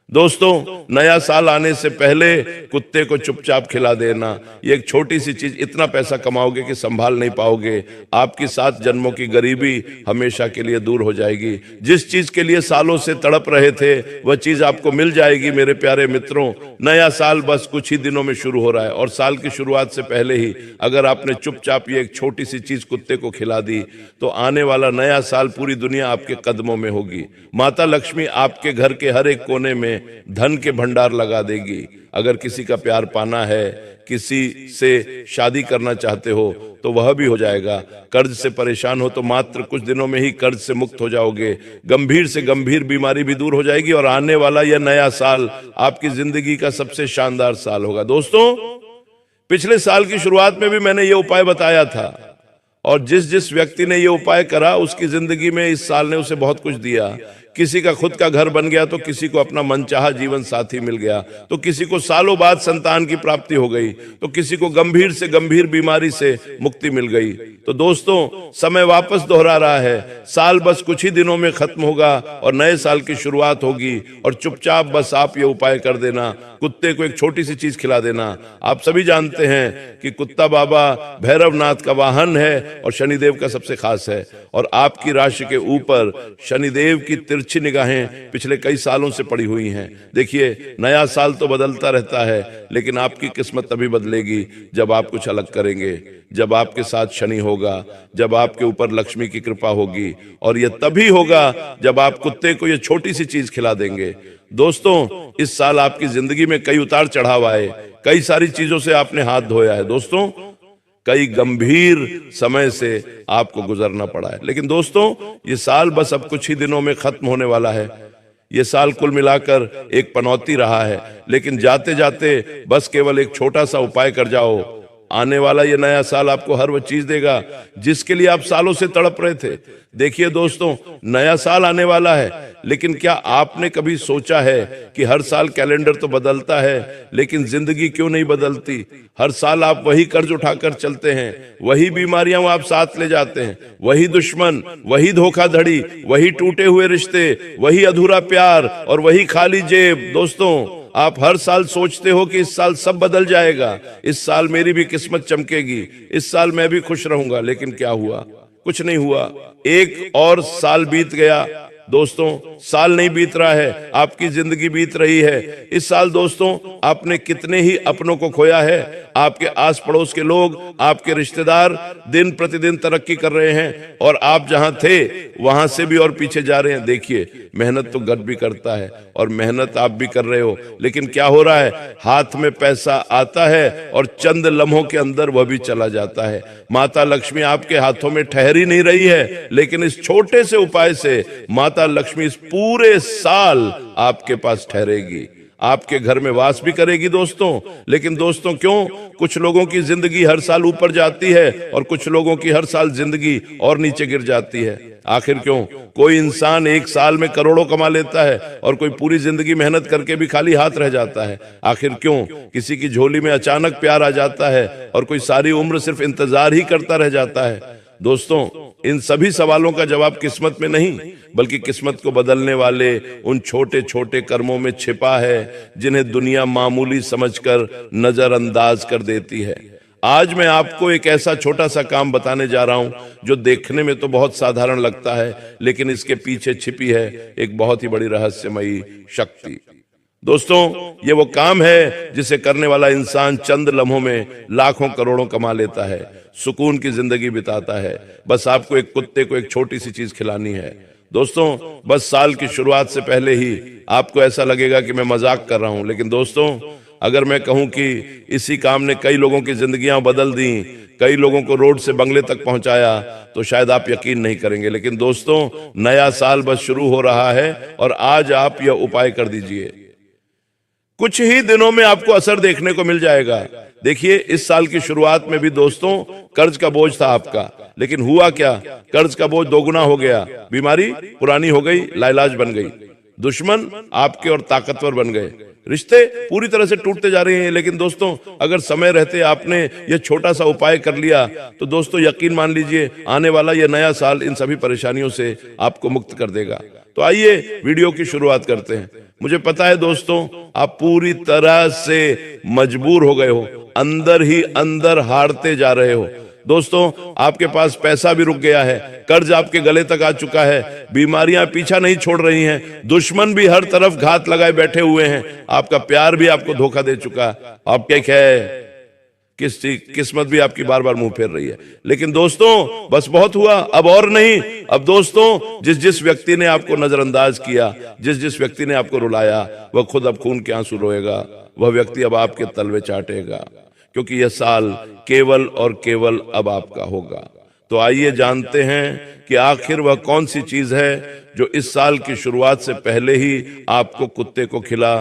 दोस्तों, नया साल आने से पहले कुत्ते को चुपचाप खिला देना, ये एक छोटी सी चीज, इतना पैसा कमाओगे कि संभाल नहीं पाओगे। आपकी 7 जन्मों की गरीबी हमेशा के लिए दूर हो जाएगी। जिस चीज के लिए सालों से तड़प रहे थे वह चीज आपको मिल जाएगी। मेरे प्यारे मित्रों, नया साल बस कुछ ही दिनों में शुरू हो रहा है और साल की शुरुआत से पहले ही अगर आपने चुपचाप ये एक छोटी सी चीज कुत्ते को खिला दी तो आने वाला नया साल पूरी दुनिया आपके कदमों में होगी। माता लक्ष्मी आपके घर के हर एक कोने में धन के भंडार लगा देगी। अगर किसी का प्यार पाना है, किसी से शादी करना चाहते हो तो वह भी हो जाएगा। कर्ज से परेशान हो तो मात्र कुछ दिनों में ही कर्ज से मुक्त हो जाओगे। गंभीर से गंभीर बीमारी भी दूर हो जाएगी और आने वाला यह नया साल आपकी जिंदगी का सबसे शानदार साल होगा। दोस्तों, पिछले साल की शुरुआत में भी मैंने ये उपाय बताया था और जिस जिस व्यक्ति ने ये उपाय करा उसकी जिंदगी में इस साल ने उसे बहुत कुछ दिया। किसी का खुद का घर बन गया तो किसी को अपना मनचाहा जीवन साथी मिल गया, तो किसी को सालों बाद संतान की प्राप्ति हो गई, तो किसी को गंभीर से गंभीर बीमारी से मुक्ति मिल गई। तो दोस्तों, समय वापस दोहरा रहा है। साल बस कुछ ही दिनों में खत्म होगा और नए साल की शुरुआत होगी और चुपचाप बस आप ये उपाय कर देना, कुत्ते को एक छोटी सी चीज खिला देना। आप सभी जानते हैं कि कुत्ता बाबा भैरवनाथ का वाहन है और शनिदेव का सबसे खास है और आपकी राशि के ऊपर शनिदेव की तिरछी निगाहें पिछले कई सालों से पड़ी हुई हैं। देखिए, नया साल तो बदलता रहता है लेकिन आपकी किस्मत तभी बदलेगी जब आप कुछ अलग करेंगे, जब आपके साथ शनि होगा, जब आपके ऊपर लक्ष्मी की कृपा होगी और यह तभी होगा जब आप कुत्ते को यह छोटी सी चीज खिला देंगे। दोस्तों, इस साल आपकी जिंदगी में कई उतार चढ़ाव आए, कई सारी चीजों से आपने हाथ धोया है। दोस्तों, कई गंभीर समय से आपको गुजरना पड़ा है, लेकिन दोस्तों ये साल बस अब कुछ ही दिनों में खत्म होने वाला है। ये साल कुल मिलाकर एक पनौती रहा है, लेकिन जाते जाते बस केवल एक छोटा सा उपाय कर जाओ। आने वाला ये नया साल आपको हर वो चीज देगा जिसके लिए आप सालों से तड़प रहे थे। देखिए दोस्तों, नया साल आने वाला है, लेकिन क्या आपने कभी सोचा है कि हर साल कैलेंडर तो बदलता है लेकिन जिंदगी क्यों नहीं बदलती? हर साल आप वही कर्ज उठाकर चलते हैं, वही बीमारियां आप साथ ले जाते हैं, वही दुश्मन, वही धोखाधड़ी, वही टूटे हुए रिश्ते, वही अधूरा प्यार और वही खाली जेब। दोस्तों, आप हर साल सोचते हो कि इस साल सब बदल जाएगा, इस साल मेरी भी किस्मत चमकेगी, इस साल मैं भी खुश रहूंगा, लेकिन क्या हुआ? कुछ नहीं हुआ। एक और साल बीत गया। दोस्तों, साल नहीं बीत रहा है, आपकी जिंदगी बीत रही है। इस साल दोस्तों आपने कितने ही अपनों को खोया है। आपके आस पड़ोस के लोग, आपके रिश्तेदार दिन प्रतिदिन तरक्की कर रहे हैं और आप जहां थे वहां से भी और पीछे जा रहे हैं। देखिए, मेहनत तो गट भी करता है और मेहनत आप भी कर रहे हो, लेकिन क्या हो रहा है? हाथ में पैसा आता है और चंद लम्हों के अंदर वह भी चला जाता है। माता लक्ष्मी आपके हाथों में ठहर ही नहीं रही है, लेकिन इस छोटे से उपाय से माता लक्ष्मी इस पूरे साल आपके पास ठहरेगी, आपके घर में वास भी करेगी। दोस्तों, लेकिन दोस्तों क्यों कुछ लोगों की जिंदगी हर साल ऊपर जाती है और कुछ लोगों की हर साल जिंदगी और नीचे गिर जाती है? आखिर क्यों? कोई इंसान एक साल में करोड़ों कमा लेता है और कोई पूरी जिंदगी मेहनत करके भी खाली हाथ रह जाता है। आखिर क्यों? किसी की झोली में अचानक प्यार आ जाता है और कोई सारी उम्र सिर्फ इंतजार ही करता रह जाता है। दोस्तों, इन सभी सवालों का जवाब किस्मत में नहीं बल्कि किस्मत को बदलने वाले उन छोटे छोटे कर्मों में छिपा है जिन्हें दुनिया मामूली समझकर नजरअंदाज कर देती है। आज मैं आपको एक ऐसा छोटा सा काम बताने जा रहा हूं जो देखने में तो बहुत साधारण लगता है, लेकिन इसके पीछे छिपी है एक बहुत ही बड़ी रहस्यमयी शक्ति। दोस्तों, ये वो काम है जिसे करने वाला इंसान चंद लम्हों में लाखों करोड़ों कमा लेता है, सुकून की जिंदगी बिताता है। बस आपको एक कुत्ते को एक छोटी सी चीज खिलानी है। दोस्तों, बस साल की शुरुआत से पहले ही आपको ऐसा लगेगा कि मैं मजाक कर रहा हूं, लेकिन दोस्तों अगर मैं कहूं कि इसी काम ने कई लोगों की जिंदगियां बदल दी, कई लोगों को रोड से बंगले तक पहुंचाया, तो शायद आप यकीन नहीं करेंगे। लेकिन दोस्तों, नया साल बस शुरू हो रहा है और आज आप यह उपाय कर दीजिए। कुछ ही दिनों में आपको असर देखने को मिल जाएगा। देखिए, इस साल की शुरुआत में भी दोस्तों कर्ज का बोझ था आपका, लेकिन हुआ क्या? कर्ज का बोझ दोगुना हो गया, बीमारी पुरानी हो गई, लाइलाज बन गई, दुश्मन आपके और ताकतवर बन गए, रिश्ते पूरी तरह से टूटते जा रहे हैं। लेकिन दोस्तों, अगर समय रहते आपने यह छोटा सा उपाय कर लिया तो दोस्तों यकीन मान लीजिए आने वाला यह नया साल इन सभी परेशानियों से आपको मुक्त कर देगा। तो आइए वीडियो की शुरुआत करते हैं। मुझे पता है दोस्तों, आप पूरी तरह से मजबूर हो गए हो, अंदर ही अंदर हारते जा रहे हो। दोस्तों, आपके पास पैसा भी रुक गया है, कर्ज आपके गले तक आ चुका है, बीमारियां पीछा नहीं छोड़ रही हैं, दुश्मन भी हर तरफ घात लगाए बैठे हुए हैं, आपका प्यार भी आपको धोखा दे चुका है, आप क्या है किस्मत भी आपकी बार बार मुंह फेर रही है। लेकिन दोस्तों, बस बहुत हुआ, अब और नहीं। अब दोस्तों, जिस जिस व्यक्ति ने आपको नजरअंदाज किया, जिस जिस व्यक्ति ने आपको रुलाया, वह खुद अब खून के आंसू रोएगा, वह व्यक्ति अब आपके तलवे चाटेगा, क्योंकि यह साल केवल और केवल अब आपका होगा। तो आइए जानते हैं कि आखिर वह कौन सी चीज है जो इस साल की शुरुआत से पहले ही आपको कुत्ते को खिला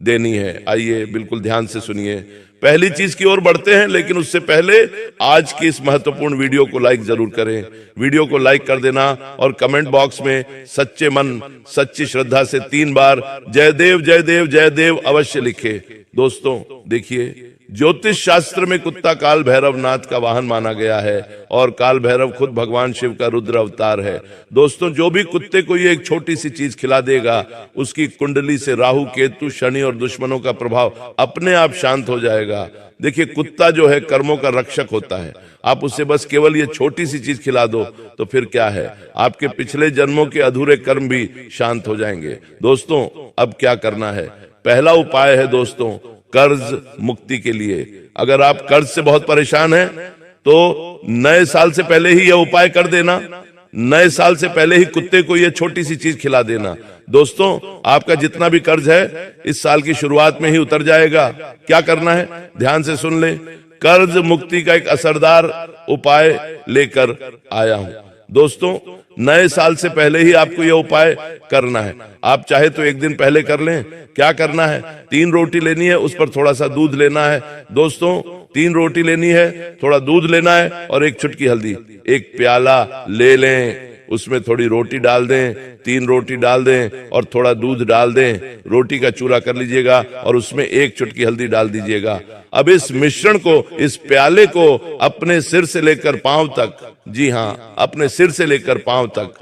देनी है। आइए बिल्कुल ध्यान से सुनिए। पहली चीज की ओर बढ़ते हैं, लेकिन उससे पहले आज की इस महत्वपूर्ण वीडियो को लाइक जरूर करें। वीडियो को लाइक कर देना और कमेंट बॉक्स में सच्चे मन सच्ची श्रद्धा से 3 बार जय देव जय देव जय देव अवश्य लिखे। दोस्तों देखिए, ज्योतिष शास्त्र में कुत्ता काल भैरव नाथ का वाहन माना गया है और काल भैरव खुद भगवान शिव का रुद्र अवतार है। दोस्तों, जो भी कुत्ते को ये एक छोटी सी चीज खिला देगा, उसकी कुंडली से राहु केतु शनि और दुश्मनों का प्रभाव अपने आप शांत हो जाएगा। देखिए, कुत्ता जो है कर्मों का रक्षक होता है। आप उससे बस केवल ये छोटी सी चीज खिला दो तो फिर क्या है, आपके पिछले जन्मों के अधूरे कर्म भी शांत हो जाएंगे। दोस्तों, अब क्या करना है? पहला उपाय है दोस्तों, कर्ज मुक्ति के लिए। अगर आप कर्ज से बहुत परेशान हैं तो नए साल से पहले ही यह उपाय कर देना। नए साल से पहले ही कुत्ते को यह छोटी सी चीज खिला देना। दोस्तों, आपका जितना भी कर्ज है इस साल की शुरुआत में ही उतर जाएगा। क्या करना है, ध्यान से सुन ले। कर्ज मुक्ति का एक असरदार उपाय लेकर आया हूं। दोस्तों, नए साल से पहले ही आपको यह उपाय करना है। आप चाहे तो एक दिन पहले कर लें। क्या करना है, 3 रोटी लेनी है, उस पर थोड़ा सा दूध लेना है। दोस्तों, 3 रोटी लेनी है, थोड़ा दूध लेना है और 1 चुटकी हल्दी। 1 प्याला ले लें, उसमें थोड़ी रोटी डाल दें, 3 रोटी डाल दें और थोड़ा दूध डाल दें। रोटी का चूरा कर लीजिएगा और उसमें 1 चुटकी हल्दी डाल दीजिएगा। अब इस मिश्रण को, इस प्याले को अपने सिर से लेकर पांव तक, जी हाँ, अपने सिर से लेकर पांव तक,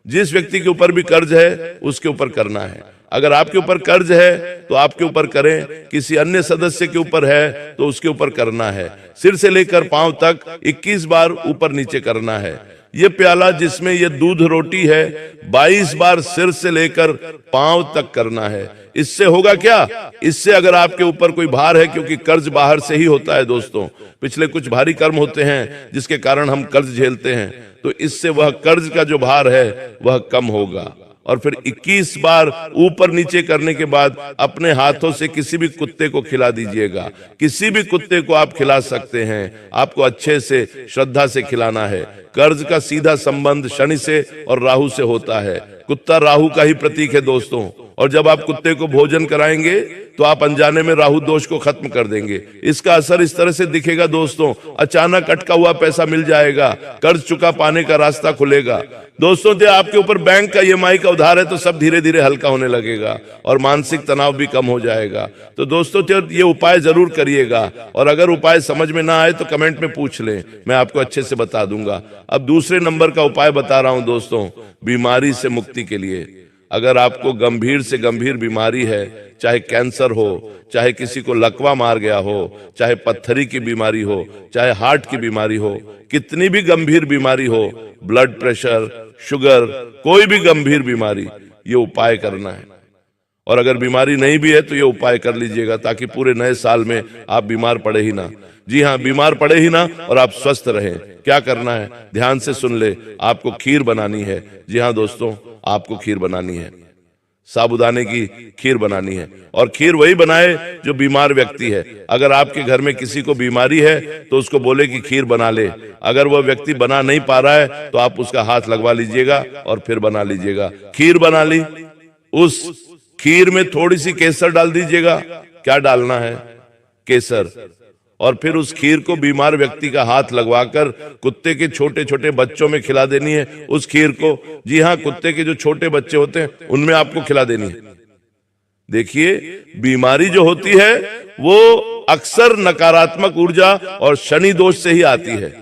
जिस व्यक्ति के ऊपर भी कर्ज है उसके ऊपर करना है। अगर आपके ऊपर कर्ज है तो आपके ऊपर करें, किसी अन्य सदस्य के ऊपर है तो उसके ऊपर करना है। सिर से लेकर पांव तक 21 बार ऊपर नीचे करना है। ये प्याला जिसमें ये दूध रोटी है 22 बार सिर से लेकर पांव तक करना है। इससे होगा क्या, इससे अगर आपके ऊपर कोई भार है, क्योंकि कर्ज बाहर से ही होता है दोस्तों, पिछले कुछ भारी कर्म होते हैं जिसके कारण हम कर्ज झेलते हैं, तो इससे वह कर्ज का जो भार है वह कम होगा। और फिर 21 बार ऊपर नीचे करने के बाद अपने हाथों से किसी भी कुत्ते को खिला दीजिएगा। किसी भी कुत्ते को आप खिला सकते हैं, आपको अच्छे से श्रद्धा से खिलाना है। कर्ज का सीधा संबंध शनि से और राहु से होता है। कुत्ता राहु का ही प्रतीक है दोस्तों, और जब आप कुत्ते को भोजन कराएंगे तो आप अनजाने में राहु दोष को खत्म कर देंगे। इसका असर इस तरह से दिखेगा दोस्तों, अचानक अटका हुआ पैसा मिल जाएगा, कर्ज चुका पाने का रास्ता खुलेगा। दोस्तों, जो आपके ऊपर बैंक का EMI का उधार है तो सब धीरे धीरे हल्का होने लगेगा और मानसिक तनाव भी कम हो जाएगा। तो दोस्तों, ये उपाय जरूर करिएगा, और अगर उपाय समझ में ना आए तो कमेंट में पूछ लें, मैं आपको अच्छे से बता दूंगा। अब दूसरे नंबर का उपाय बता रहा हूं दोस्तों, बीमारी से मुक्ति के लिए। अगर आपको गंभीर से गंभीर बीमारी है, चाहे कैंसर हो, चाहे किसी को लकवा मार गया हो, चाहे पत्थरी की बीमारी हो, चाहे हार्ट की बीमारी हो, कितनी भी गंभीर बीमारी हो, ब्लड प्रेशर, शुगर, कोई भी गंभीर बीमारी, ये उपाय करना है। और अगर बीमारी नहीं भी है तो ये उपाय कर लीजिएगा, ताकि पूरे नए साल में आप बीमार पड़े ही ना। जी हाँ, बीमार पड़े ही ना और आप स्वस्थ रहें। क्या करना है, ध्यान से सुन ले। आपको खीर बनानी है। जी हाँ दोस्तों, आपको खीर बनानी है, साबूदाने की खीर बनानी है। और खीर वही बनाए जो बीमार व्यक्ति है। अगर आपके घर में किसी को बीमारी है तो उसको बोले कि खीर बना ले। अगर वह व्यक्ति बना नहीं पा रहा है तो आप उसका हाथ लगवा लीजिएगा और फिर बना लीजिएगा। खीर बना ली, उस खीर में थोड़ी सी केसर डाल दीजिएगा। क्या डालना है, केसर। और फिर उस खीर को बीमार व्यक्ति का हाथ लगवाकर कुत्ते के छोटे छोटे बच्चों में खिला देनी है उस खीर को। जी हाँ, कुत्ते के जो छोटे बच्चे होते हैं उनमें आपको खिला देनी है। देखिए, बीमारी जो होती है वो अक्सर नकारात्मक ऊर्जा और शनि दोष से ही आती है।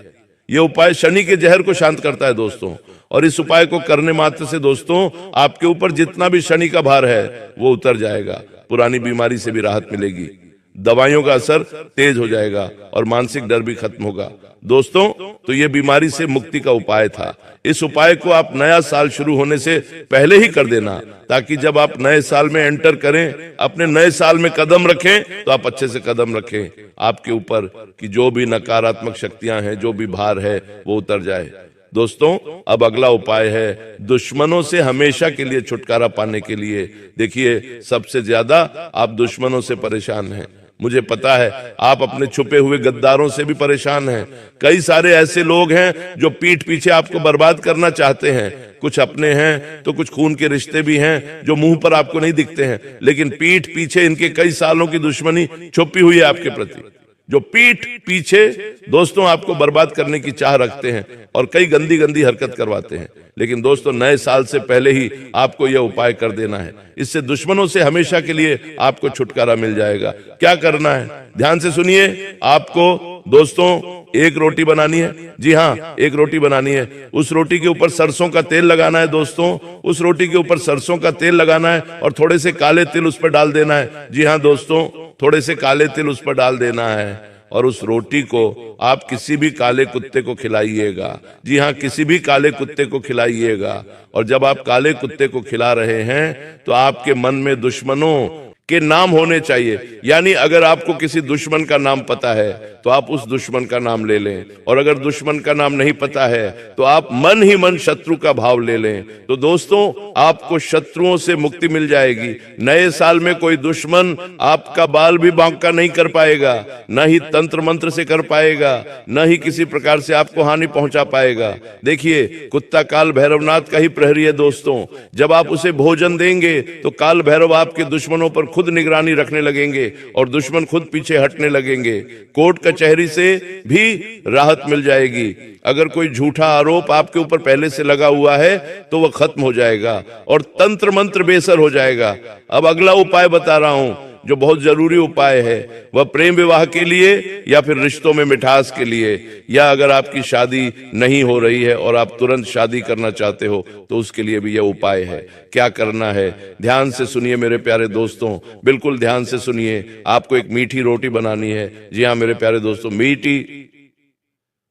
ये उपाय शनि के जहर को शांत करता है दोस्तों, और इस उपाय को करने मात्र से दोस्तों आपके ऊपर जितना भी शनि का भार है वो उतर जाएगा, पुरानी बीमारी से भी राहत मिलेगी, दवाइयों का असर तेज हो जाएगा और मानसिक डर भी खत्म होगा। दोस्तों तो ये बीमारी से मुक्ति का उपाय था। इस उपाय को आप नया साल शुरू होने से पहले ही कर देना, ताकि जब आप नए साल में एंटर करें, अपने नए साल में कदम रखें, तो आप अच्छे से कदम रखें, आपके ऊपर की जो भी नकारात्मक शक्तियां हैं, जो भी भार है वो उतर जाए। दोस्तों अब अगला उपाय है दुश्मनों से हमेशा के लिए छुटकारा पाने के लिए। देखिए सबसे ज्यादा आप दुश्मनों से परेशान हैं, मुझे पता है आप अपने छुपे हुए गद्दारों से भी परेशान हैं। कई सारे ऐसे लोग हैं जो पीठ पीछे आपको बर्बाद करना चाहते हैं, कुछ अपने हैं तो कुछ खून के रिश्ते भी हैं जो मुंह पर आपको नहीं दिखते हैं, लेकिन पीठ पीछे इनके कई सालों की दुश्मनी छुपी हुई है आपके प्रति, जो पीठ पीछे दोस्तों आपको बर्बाद करने की चाह रखते हैं और कई गंदी गंदी हरकत करवाते हैं। लेकिन दोस्तों नए साल से पहले ही आपको यह उपाय कर देना है, इससे दुश्मनों से हमेशा के लिए आपको छुटकारा मिल जाएगा। क्या करना है ध्यान से सुनिए। आपको दोस्तों एक रोटी बनानी है, जी हाँ एक रोटी बनानी है। उस रोटी के ऊपर सरसों का तेल लगाना है दोस्तों, उस रोटी के ऊपर सरसों का तेल लगाना है और थोड़े से काले तिल उस पर डाल देना है। जी हाँ दोस्तों थोड़े से काले तिल उस पर डाल देना है और उस रोटी को आप किसी भी काले कुत्ते को खिलाइएगा। जी हाँ किसी भी काले कुत्ते को खिलाइएगा। और जब आप काले कुत्ते को खिला रहे हैं तो आपके मन में दुश्मनों के नाम होने चाहिए, यानी अगर आपको किसी दुश्मन का नाम पता है तो आप उस दुश्मन का नाम ले लें, और अगर दुश्मन का नाम नहीं पता है तो आप मन ही मन शत्रु का भाव ले लें। तो दोस्तों आपको शत्रुओं से मुक्ति मिल जाएगी। नए साल में कोई दुश्मन आपका बाल भी बांका नहीं कर पाएगा, न ही तंत्र मंत्र से कर पाएगा, न ही किसी प्रकार से आपको हानि पहुंचा पाएगा। देखिए कुत्ता काल भैरवनाथ का ही प्रहरी है दोस्तों, जब आप उसे भोजन देंगे तो काल भैरव आपके दुश्मनों पर खुद निगरानी रखने लगेंगे और दुश्मन खुद पीछे हटने लगेंगे। कोर्ट कचहरी से भी राहत मिल जाएगी। अगर कोई झूठा आरोप आपके ऊपर पहले से लगा हुआ है तो वह खत्म हो जाएगा और तंत्र मंत्र बेसर हो जाएगा। अब अगला उपाय बता रहा हूं जो बहुत जरूरी उपाय है, वह प्रेम विवाह के लिए या फिर रिश्तों में मिठास के लिए, या अगर आपकी शादी नहीं हो रही है और आप तुरंत शादी करना चाहते हो तो उसके लिए भी यह उपाय है। क्या करना है ध्यान से सुनिए मेरे प्यारे दोस्तों, बिल्कुल ध्यान से सुनिए। आपको एक मीठी रोटी बनानी है। जी हाँ मेरे प्यारे दोस्तों,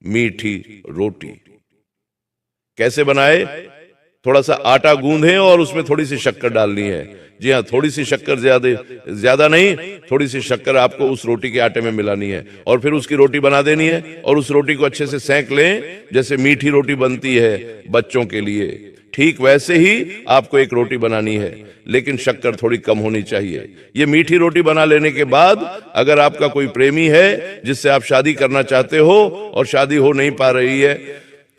मीठी रोटी कैसे बनाए? थोड़ा सा आटा गूंदें और उसमें थोड़ी सी शक्कर डालनी है। जी हाँ थोड़ी सी शक्कर, ज्यादा नहीं, थोड़ी सी शक्कर आपको उस रोटी के आटे में मिलानी है और फिर उसकी रोटी बना देनी है और उस रोटी को अच्छे से सेंक लें जैसे मीठी रोटी बनती है बच्चों के लिए। ठीक वैसे ही आपको एक रोटी बनानी है, लेकिन शक्कर थोड़ी कम होनी चाहिए। ये मीठी रोटी बना लेने के बाद अगर आपका कोई प्रेमी है जिससे आप शादी करना चाहते हो और शादी हो नहीं पा रही है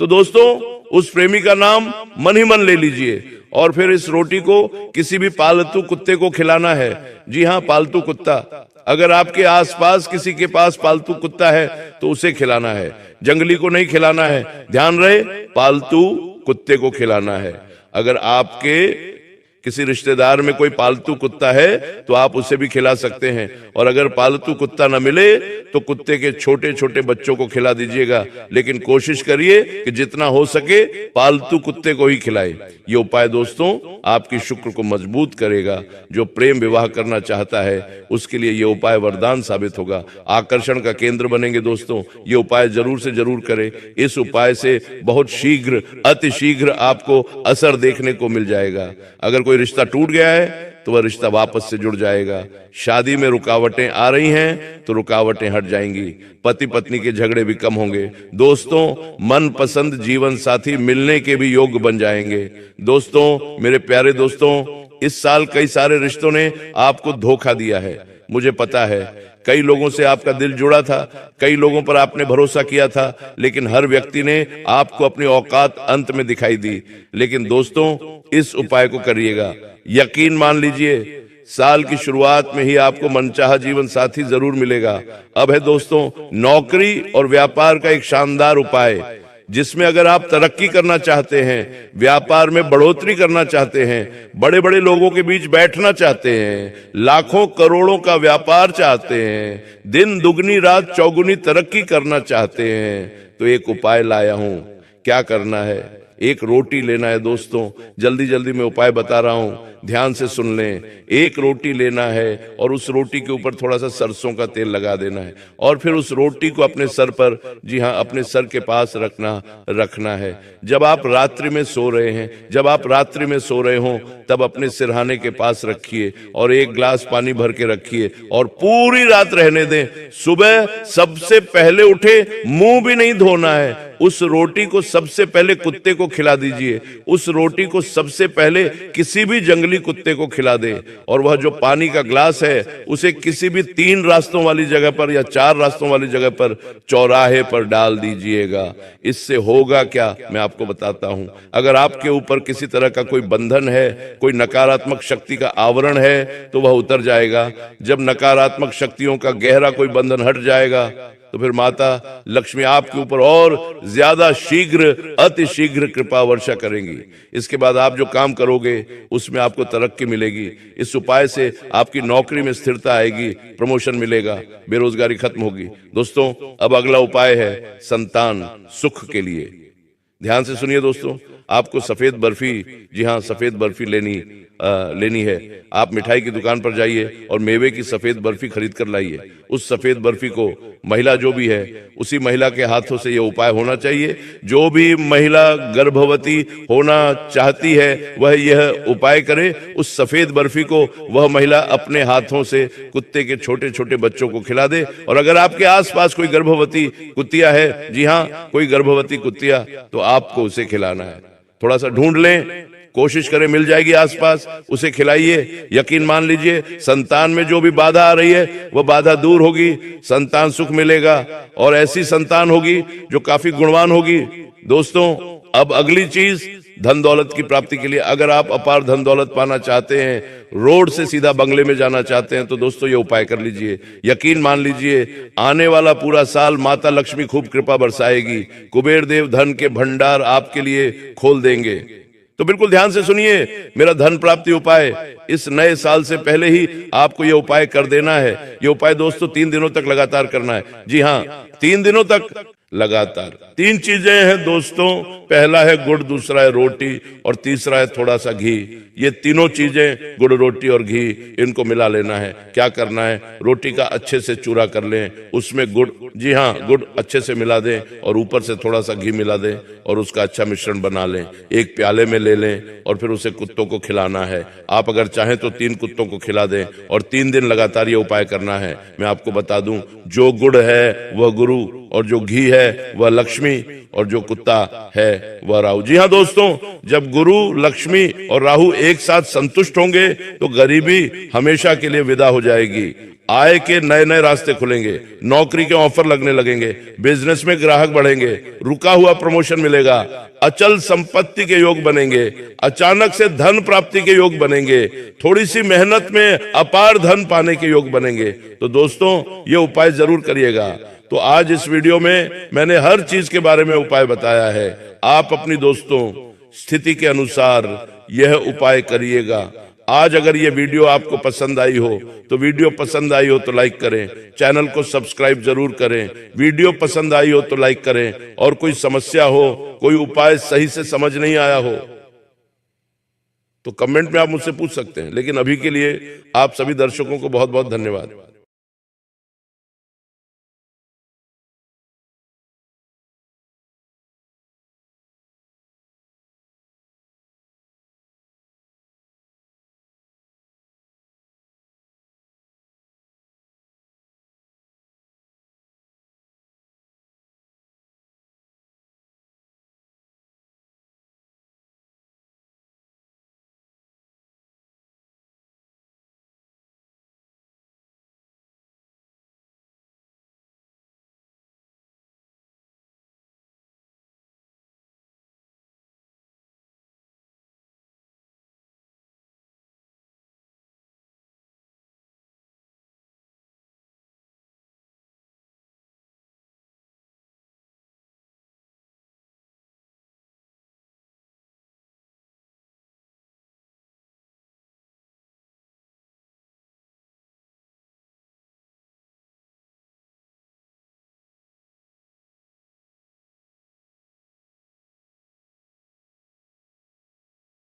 तो दोस्तों उस प्रेमी का नाम मन ही मन ले लीजिए और फिर इस रोटी को किसी भी पालतू कुत्ते को खिलाना है। जी हाँ पालतू कुत्ता, अगर आपके आसपास किसी के पास पालतू कुत्ता है तो उसे खिलाना है, जंगली को नहीं खिलाना है। ध्यान रहे पालतू कुत्ते को खिलाना है। अगर आपके किसी रिश्तेदार में कोई पालतू कुत्ता है तो आप उसे भी खिला सकते हैं, और अगर पालतू कुत्ता न मिले तो कुत्ते के छोटे छोटे बच्चों को खिला दीजिएगा, लेकिन कोशिश करिए कि जितना हो सके पालतू कुत्ते को ही खिलाए। ये उपाय दोस्तों आपकी शुक्र को मजबूत करेगा। जो प्रेम विवाह करना चाहता है उसके लिए ये उपाय वरदान साबित होगा, आकर्षण का केंद्र बनेंगे। दोस्तों ये उपाय जरूर से जरूर करें। इस उपाय से बहुत शीघ्र, अति शीघ्र आपको असर देखने को मिल जाएगा। अगर कोई रिश्ता टूट गया है तो वह रिश्ता वापस से जुड़ जाएगा। शादी में रुकावटें आ रही हैं तो रुकावटें हट जाएंगी। पति पत्नी के झगड़े भी कम होंगे। दोस्तों मनपसंद जीवन साथी मिलने के भी योग बन जाएंगे। दोस्तों मेरे प्यारे दोस्तों, इस साल कई सारे रिश्तों ने आपको धोखा दिया है, मुझे पता है। कई लोगों से आपका दिल जुड़ा था, कई लोगों पर आपने भरोसा किया था, लेकिन हर व्यक्ति ने आपको अपनी औकात अंत में दिखाई दी। लेकिन दोस्तों इस उपाय को करिएगा, यकीन मान लीजिए साल की शुरुआत में ही आपको मनचाहा जीवन साथी जरूर मिलेगा। अब है दोस्तों नौकरी और व्यापार का एक शानदार उपाय। जिसमें अगर आप तरक्की करना चाहते हैं, व्यापार में बढ़ोतरी करना चाहते हैं, बड़े बड़े लोगों के बीच बैठना चाहते हैं, लाखों करोड़ों का व्यापार चाहते हैं, दिन दुगनी रात चौगुनी तरक्की करना चाहते हैं, तो एक उपाय लाया हूं। क्या करना है? एक रोटी लेना है दोस्तों। जल्दी जल्दी मैं उपाय बता रहा हूं, ध्यान से सुन लें। एक रोटी लेना है और उस रोटी के ऊपर थोड़ा सा सरसों का तेल लगा देना है और फिर उस रोटी को अपने सर पर, जी हाँ, अपने सर के पास रखना है। जब आप रात्रि में सो रहे हैं, जब आप रात्रि में सो रहे हो, तब अपने सिरहाने के पास रखिए और एक गिलास पानी भर के रखिए और पूरी रात रहने दें। सुबह सबसे पहले उठे, मुंह भी नहीं धोना है, उस रोटी को सबसे पहले कुत्ते को खिला दीजिए। उस रोटी को सबसे पहले किसी भी जंगली कुत्ते को खिला दे और वह जो पानी का ग्लास है उसे किसी भी 3 रास्तों वाली जगह पर या 4 रास्तों वाली जगह पर चौराहे पर डाल दीजिएगा। इससे होगा क्या, मैं आपको बताता हूं। अगर आपके ऊपर किसी तरह का कोई बंधन है, कोई नकारात्मक शक्ति का आवरण है, तो वह उतर जाएगा। जब नकारात्मक शक्तियों का गहरा कोई बंधन हट जाएगा तो फिर माता लक्ष्मी आपके ऊपर और ज्यादा शीघ्र, अति शीघ्र कृपा वर्षा करेंगी। इसके बाद आप जो काम करोगे उसमें आपको तरक्की मिलेगी। इस उपाय से आपकी नौकरी में स्थिरता आएगी, प्रमोशन मिलेगा, बेरोजगारी खत्म होगी। दोस्तों, अब अगला उपाय है संतान सुख के लिए। ध्यान से सुनिए दोस्तों, आपको सफेद बर्फी, जी हाँ, सफेद बर्फी लेनी है। आप मिठाई की दुकान पर जाइए और मेवे की सफेद बर्फी खरीद कर लाइए। उस सफेद बर्फी को महिला जो भी है, उसी महिला के हाथों से यह उपाय होना चाहिए। जो भी महिला गर्भवती होना चाहती है वह यह उपाय करे। उस सफेद बर्फी को वह महिला अपने हाथों से कुत्ते के छोटे छोटे बच्चों को खिला दे। और अगर आपके आसपास कोई गर्भवती कुत्तिया है, जी हाँ, कोई गर्भवती कुत्तिया, तो आपको उसे खिलाना है। थोड़ा सा ढूंढ लें, कोशिश करें, मिल जाएगी आसपास, उसे खिलाइए। यकीन मान लीजिए, संतान में जो भी बाधा आ रही है वह बाधा दूर होगी, संतान सुख मिलेगा और ऐसी संतान होगी जो काफी गुणवान होगी। दोस्तों, अब अगली चीज, धन दौलत की प्राप्ति के लिए अगर आप अपार धन दौलत पाना चाहते हैं, रोड से सीधा बंगले में जाना चाहते हैं, तो दोस्तों ये उपाय कर लीजिए। यकीन मान लीजिए, आने वाला पूरा साल माता लक्ष्मी खूब कृपा बरसाएगी, कुबेर देव धन के भंडार आपके लिए खोल देंगे। तो बिल्कुल ध्यान से सुनिए, मेरा धन प्राप्ति उपाय इस नए साल से पहले ही आपको यह उपाय कर देना है। यह उपाय दोस्तों 3 दिनों तक लगातार करना है। जी हाँ, 3 दिनों तक लगातार। 3 चीजें हैं दोस्तों, पहला है गुड़, दूसरा है रोटी और तीसरा है थोड़ा सा घी। ये तीनों चीजें, गुड़, रोटी और घी, इनको मिला लेना है। क्या करना है? रोटी का अच्छे से चूरा कर लें, उसमें गुड़, जी हाँ, गुड़ अच्छे से मिला दें और ऊपर से थोड़ा सा घी मिला दें और उसका अच्छा मिश्रण बना लें। एक प्याले में ले लें और फिर उसे कुत्तों को खिलाना है। आप अगर चाहें तो 3 कुत्तों को खिला दें और 3 दिन लगातार ये उपाय करना है। मैं आपको बता दूं, जो गुड़ है वह गुरु और जो घी है वह लक्ष्मी और जो कुत्ता है वह राहु। जी हाँ दोस्तों, जब गुरु, लक्ष्मी और राहु एक साथ संतुष्ट होंगे तो गरीबी हमेशा के लिए विदा हो जाएगी। आय के नए नए रास्ते खुलेंगे, नौकरी के ऑफर लगने लगेंगे, बिजनेस में ग्राहक बढ़ेंगे, रुका हुआ प्रमोशन मिलेगा, अचल संपत्ति के योग बनेंगे, अचानक से धन प्राप्ति के योग बनेंगे, थोड़ी सी मेहनत में अपार धन पाने के योग बनेंगे। तो दोस्तों, ये उपाय जरूर करिएगा। तो आज इस वीडियो में मैंने हर चीज के बारे में उपाय बताया है। आप अपनी दोस्तों स्थिति के अनुसार यह उपाय करिएगा। आज अगर ये वीडियो आपको पसंद आई हो तो वीडियो पसंद आई हो तो लाइक करें, चैनल को सब्सक्राइब जरूर करें। वीडियो पसंद आई हो तो लाइक करें और कोई समस्या हो, कोई उपाय सही से समझ नहीं आया हो तो कमेंट में आप मुझसे पूछ सकते हैं। लेकिन अभी के लिए आप सभी दर्शकों को बहुत बहुत धन्यवाद।